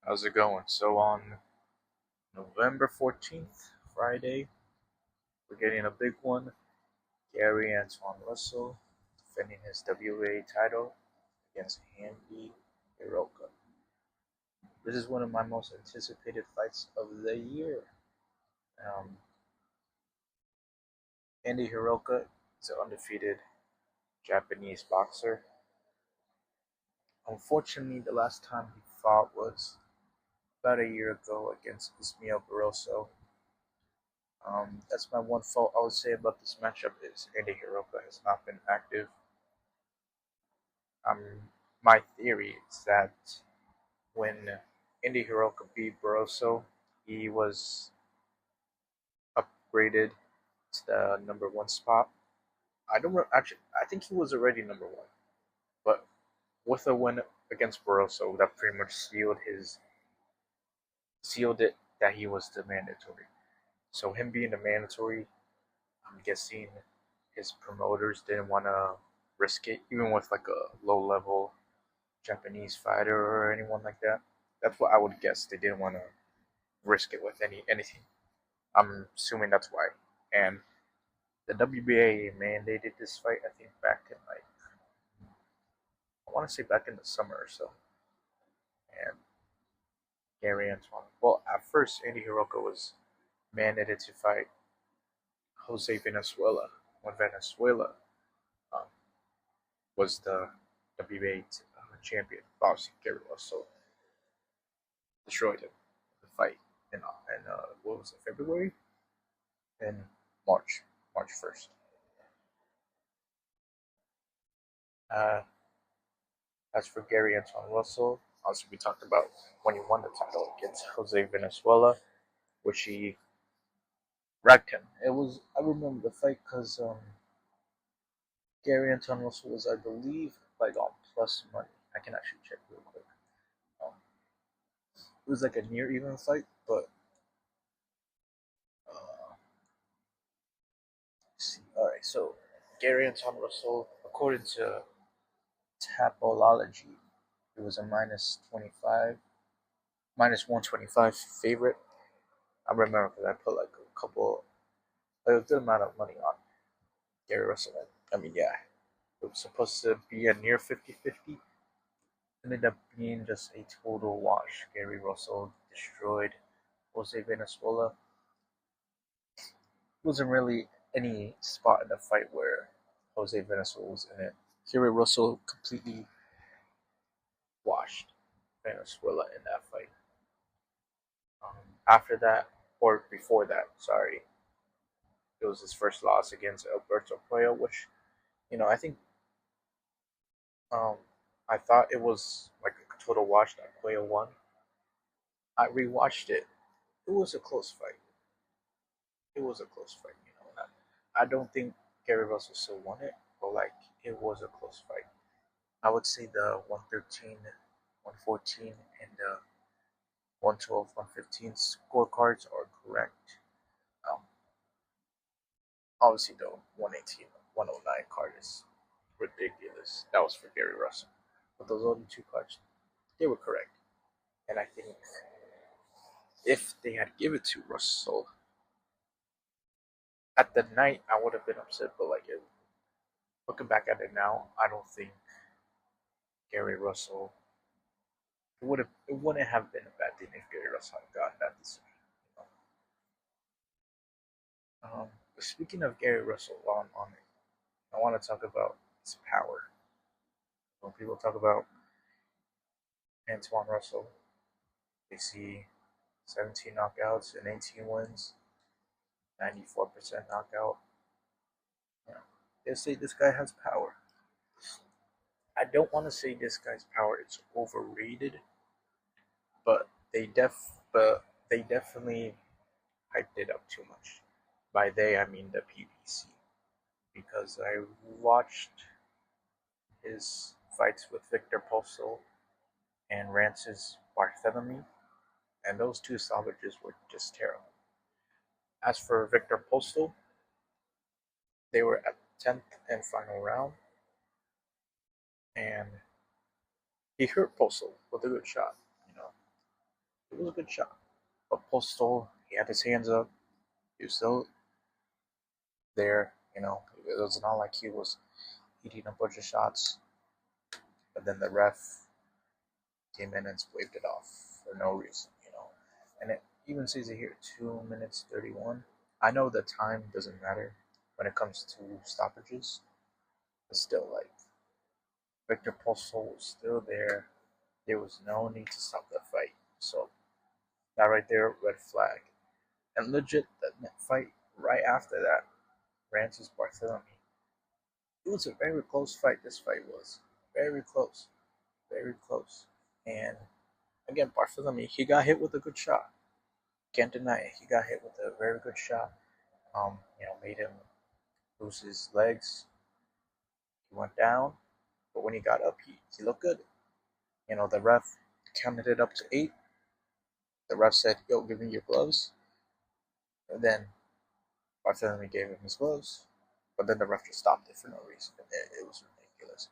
How's it going? So on November 14th, Friday, we're getting a big one. Gary Antuanne Russell defending his WA title against Andy Hiraoka. This is one of my most anticipated fights of the year. Um, Andy Hiraoka is an undefeated Japanese boxer. Unfortunately, the last time he fought was about a year ago against Ismael Barroso. That's my one fault I would say about this matchup is Andy Hiraoka has not been active. Um, my theory is that when Andy Hiraoka beat Barroso, he was upgraded to the number one spot. I don't actually. I think he was already number one, but with a win against Barroso, that pretty much sealed it that he was the mandatory. So him being the mandatory, I'm guessing his promoters didn't want to risk it, even with like a low level Japanese fighter or anyone like that. That's what I would guess. They didn't want to risk it with anything. I'm assuming that's why. And the WBA mandated this fight. I think back in like I want to say back in the summer or so. And Gary Antoine. Well, at first Andy Hiroko was mandated to fight Jose Venezuela when Venezuela um, was the WBA champion. Obviously, Gary Russell destroyed him in the fight in what was it, February? In March 1st. Uh, as for Gary Antoine Russell, also we talked about when he won the title against Jose Venezuela, which he wrecked him. It was I remember the fight because Gary Antoine Russell was I believe like on plus money. I can actually check real quick. Um, it was like a near even fight, but let's see. All right, so Gary Antoine Russell, according to Tapology, it was a minus 25, minus 125 favorite. I remember because I put like a good amount of money on Gary Russell. I mean, yeah, it was supposed to be a near 50-50. Ended up being just a total wash. Gary Russell destroyed Jose Venezuela. Wasn't really any spot in the fight where Jose Venezuela was in it. Gary Russell completely washed Venezuela in that fight. After that, or before that, sorry, it was his first loss against Alberto Puello, which I think um, I thought it was like a total wash that Puello won. I rewatched it. It was a close fight. It was a close fight. I don't think Gary Russell still won it, but like it was a close fight. I would say the 113, 114, and the 112, 115 scorecards are correct. Um, Obviously, the 118, 109 card is ridiculous. That was for Gary Russell. But those other two cards, they were correct. And I think if they had given it to Russell at the night, I would have been upset. But like looking back at it now, I don't think Gary Russell it wouldn't have been a bad thing if Gary Russell had gotten that decision. You Speaking of Gary Russell, while I'm on it, I want to talk about his power. When people talk about Antoine Russell, they see 17 knockouts and 18 wins, 94% knockout. You know, they say this guy has power. I don't want to say this guy's power is overrated, but they definitely hyped it up too much. By they, I mean the PBC, because I watched his fights with Victor Postol and Rances Barthélemy, and those two savages were just terrible. As for Victor Postol, they were at 10th and final round, and he hurt Postol with a good shot. It was a good shot. But Postal, he had his hands up. He was still there. It was not like he was eating a bunch of shots. But then the ref came in and waved it off for no reason. And it even says it here, 2 minutes 31. I know the time doesn't matter when it comes to stoppages, but still, like, Victor Postal was still there. There was no need to stop the fight. So that right there, red flag. And legit, the fight right after that, Francis Bartholomew. It was a very close fight. This fight was very close, very close. And again, Bartholomew, he got hit with a good shot. Can't deny it. He got hit with a very good shot. Made him lose his legs. He went down, but when he got up, he looked good. The ref counted it up to 8. The ref said, "Yo, give me your gloves." And then Bartholomew gave him his gloves, but then the ref just stopped it for no reason. It was ridiculous.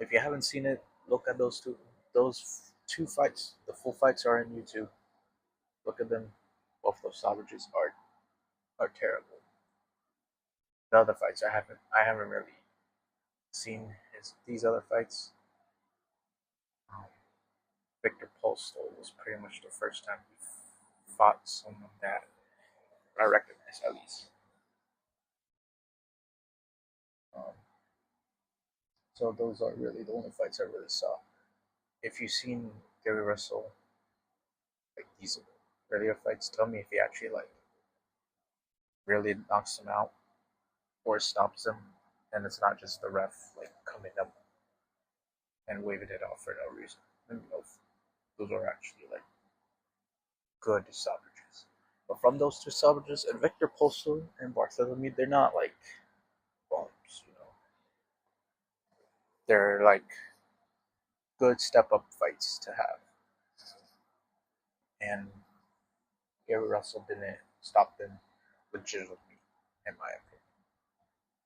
If you haven't seen it, look at those two fights. The full fights are on YouTube. Look at them. Both those stoppages are terrible. The other fights I haven't really seen these other fights. Um, Victor Postal was pretty much the first time he fought someone that I recognize, at least. Um, so those are really the only fights I really saw. If you've seen Gary Russell, like these earlier fights, tell me if he actually like really knocks them out or stops them, and it's not just the ref like coming up and waving it off for no reason. Let me know if those are actually like good stoppages. But from those two stoppages, and Victor Postal and Bartholomew, they're not like bumps. They're like good step up fights to have. And Gary Russell didn't stop them legitimately, in my opinion.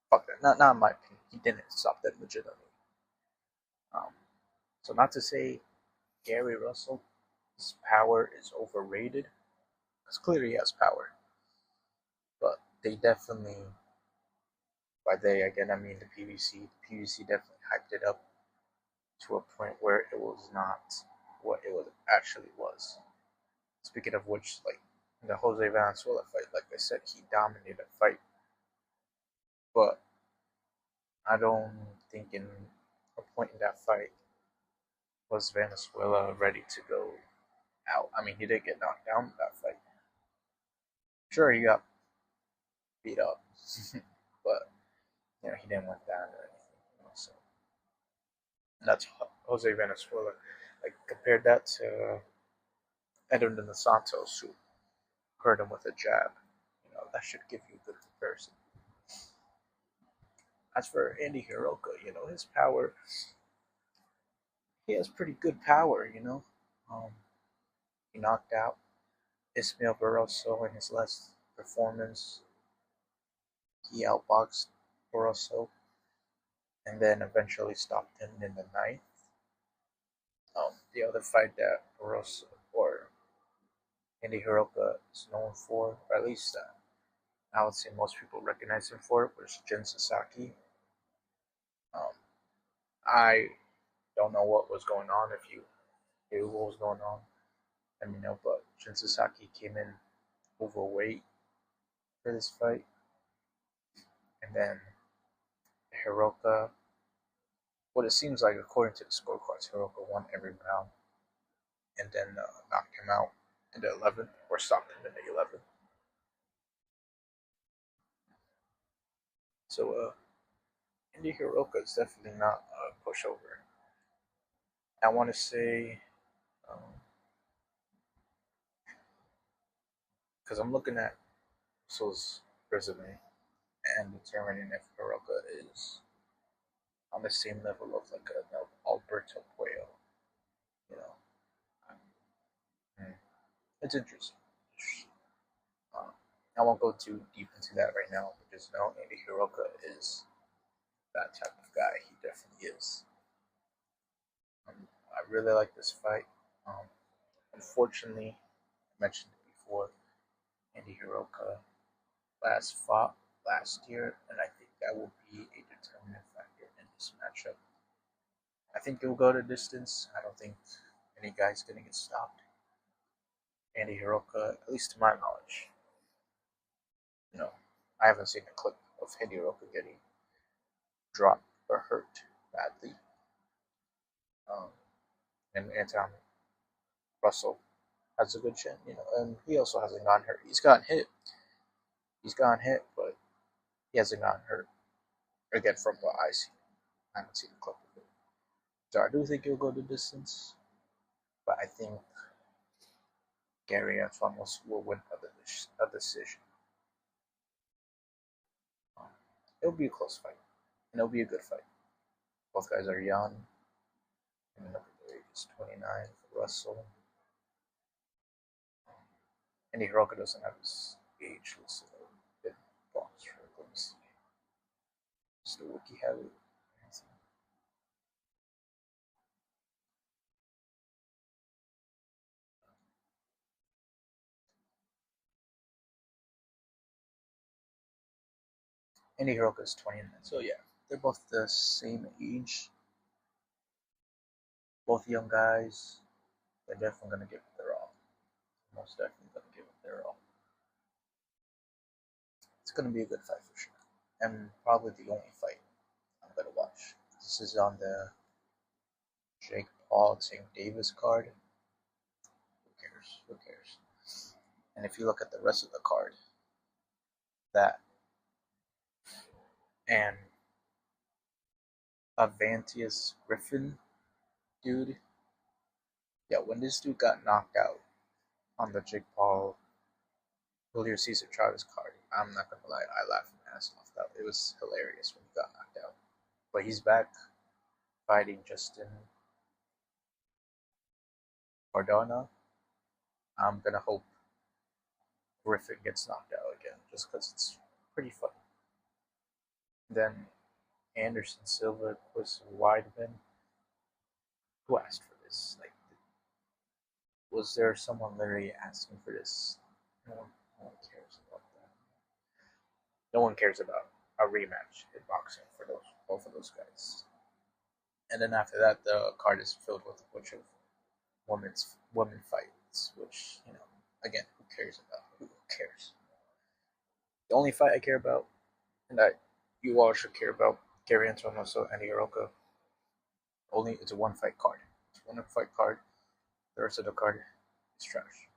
Fuck that. Not in my opinion. He didn't stop them legitimately. Um, so not to say Gary Russell's power is overrated, because clearly he has power. But they definitely, by they again I mean the PVC. The PVC definitely hyped it up to a point where it was not what it actually was. Speaking of which, like in the Jose Valenzuela fight, like I said, he dominated the fight. But I don't think in a point in that fight was Venezuela ready to go out. I mean, he did get knocked down in that fight. Sure, he got beat up, but he didn't went down or anything. So and that's Jose Venezuela. Like compared that to Edwin dos Santos, who hurt him with a jab. That should give you a good comparison. As for Andy Hiraoka, his power, he has pretty good power. Um, he knocked out Ismael Barroso in his last performance. He outboxed Barroso and then eventually stopped him in the ninth. The other fight that Barroso or Andy Hiraoka is known for, or at least I would say most people recognize him for, was Jin Sasaki. Um, I don't know what was going on. If you knew what was going on, let me know. But Jin Sasaki came in overweight for this fight, and then Hiraoka. What it seems like, according to the scorecards, Hiraoka won every round, and then knocked him out in the 11th, or stopped him in the 11th. So, Andy Hiraoka is definitely not a pushover. I want to say, because I'm looking at Russell's resume and determining if Hiraoka is on the same level of like an Alberto Puello. You know, it's interesting. Um, I won't go too deep into that right now, but just know Andy Hiraoka is that type of guy. He definitely is. I really like this fight. Unfortunately, I mentioned it before, Andy Hiraoka last fought last year, and I think that will be a determinant factor in this matchup. I think it will go to distance. I don't think any guy's going to get stopped. Andy Hiraoka, at least to my knowledge, you know, I haven't seen a clip of Andy Hiraoka getting dropped or hurt badly. Um, and Antuanne Russell has a good chin, and he also hasn't gotten hurt. He's gotten hit, but he hasn't gotten hurt. Again, from what I see, I haven't seen a clip of it. So I do think he'll go the distance, but I think Gary Antuanne will win a decision. Um, it'll be a close fight, and it'll be a good fight. Both guys are young, and look at their ages, 29 for Russell. And Hiraoka doesn't have his age listed in box for let me see. Does the wiki have it? And Hiraoka is 29. So yeah, they're both the same age. Both young guys. They're definitely gonna give it their all. Most definitely gonna give it their all. It's gonna be a good fight for sure. And probably the only fight I'm gonna watch. This is on the Jake Paul Tank Davis card. Who cares? Who cares? And if you look at the rest of the card, that and Avantius Griffin dude, yeah, when this dude got knocked out on the Jake Paul Julio Cesar Chavez card, I'm not gonna lie, I laughed my ass off. That it was hilarious when he got knocked out. But he's back fighting Justin Cardona. I'm gonna hope Griffin gets knocked out again, just because it's pretty funny. Then Anderson Silva, Chris Weidman. Who asked for this? Like, was there someone literally asking for this? No one cares about that. No one cares about a rematch in boxing for both of those guys. And then after that, the card is filled with a bunch of women fights, which again, who cares about? Who cares? The only fight I care about, and that you all should care about, Gary Antuanne and Hiraoka. Only it's a one fight card. It's one fight card. The rest of the card is trash.